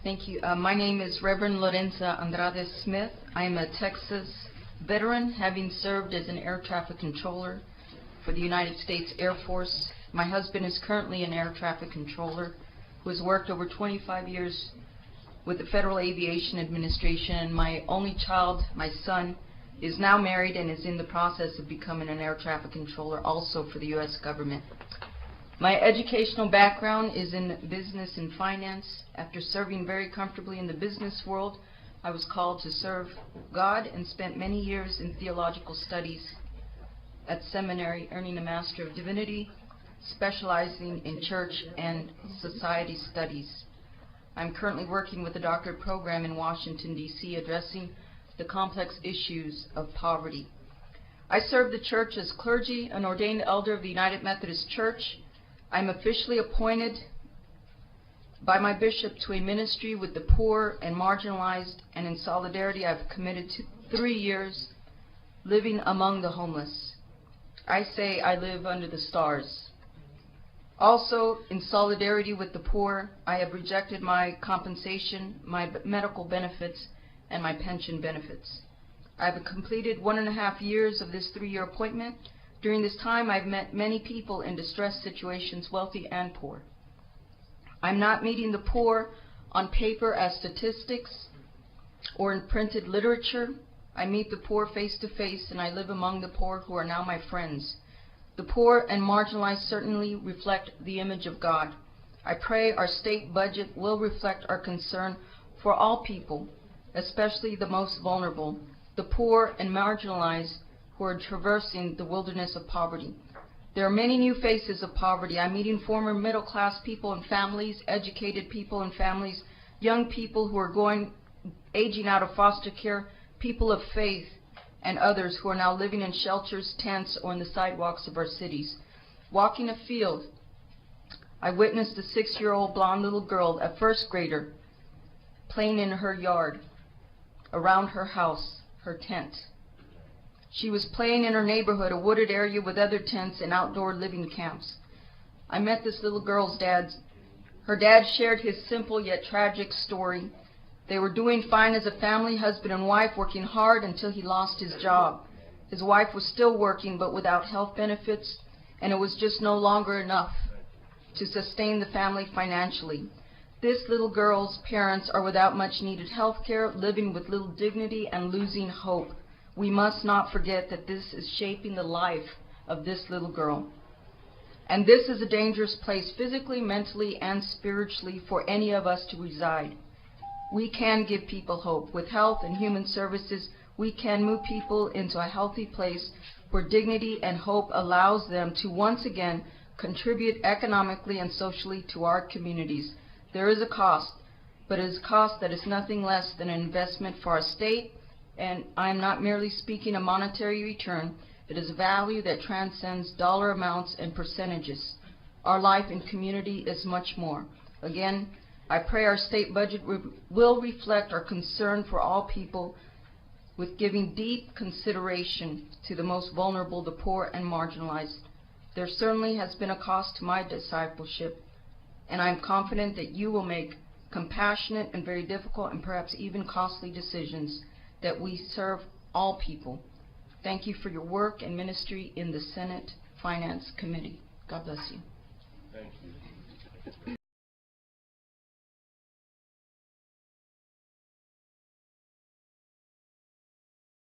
Thank you. My name is Reverend Lorenza Andrade Smith. I am a Texas veteran, having served as an air traffic controller for the United States Air Force. My husband is currently an air traffic controller who has worked over 25 years with the Federal Aviation Administration, and my only child, my son, is now married and is in the process of becoming an air traffic controller also for the U.S. government. My educational background is in business and finance. After serving very comfortably in the business world, I was called to serve God and spent many years in theological studies at seminary, earning a Master of Divinity, specializing in church and society studies. I'm currently working with a doctorate program in Washington, D.C., addressing the complex issues of poverty. I serve the church as clergy, an ordained elder of the United Methodist Church. I'm officially appointed by my bishop to a ministry with the poor and marginalized, and in solidarity I've committed to 3 years living among the homeless. I say I live under the stars. Also, in solidarity with the poor, I have rejected my compensation, my medical benefits, and my pension benefits. I have completed 1.5 years of this 3-year appointment. During this time, I've met many people in distressed situations, wealthy and poor. I'm not meeting the poor on paper as statistics or in printed literature. I meet the poor face to face, and I live among the poor who are now my friends. The poor and marginalized certainly reflect the image of God. I pray our state budget will reflect our concern for all people, especially the most vulnerable, the poor and marginalized who are traversing the wilderness of poverty. There are many new faces of poverty. I'm meeting former middle-class people and families, educated people and families, young people who are aging out of foster care, people of faith, and others who are now living in shelters, tents, or on the sidewalks of our cities. Walking a field, I witnessed a 6-year-old blonde little girl, a first grader, playing in her yard, around her house, her tent. She was playing in her neighborhood, a wooded area with other tents and outdoor living camps. I met this little girl's dad. Her dad shared his simple yet tragic story. They were doing fine as a family, husband and wife, working hard until he lost his job. His wife was still working, but without health benefits, and it was just no longer enough to sustain the family financially. This little girl's parents are without much needed health care, living with little dignity and losing hope. We must not forget that this is shaping the life of this little girl. And this is a dangerous place, physically, mentally, and spiritually, for any of us to reside. We can give people hope. With health and human services, we can move people into a healthy place where dignity and hope allows them to once again contribute economically and socially to our communities. There is a cost, but it is a cost that is nothing less than an investment for our state, and I am not merely speaking a monetary return. It is a value that transcends dollar amounts and percentages. Our life in community is much more. Again, I pray our state budget will reflect our concern for all people, with giving deep consideration to the most vulnerable, the poor and marginalized. There certainly has been a cost to my discipleship, and I am confident that you will make compassionate and very difficult and perhaps even costly decisions that we serve all people. Thank you for your work and ministry in the Senate Finance Committee. God bless you. Thank you.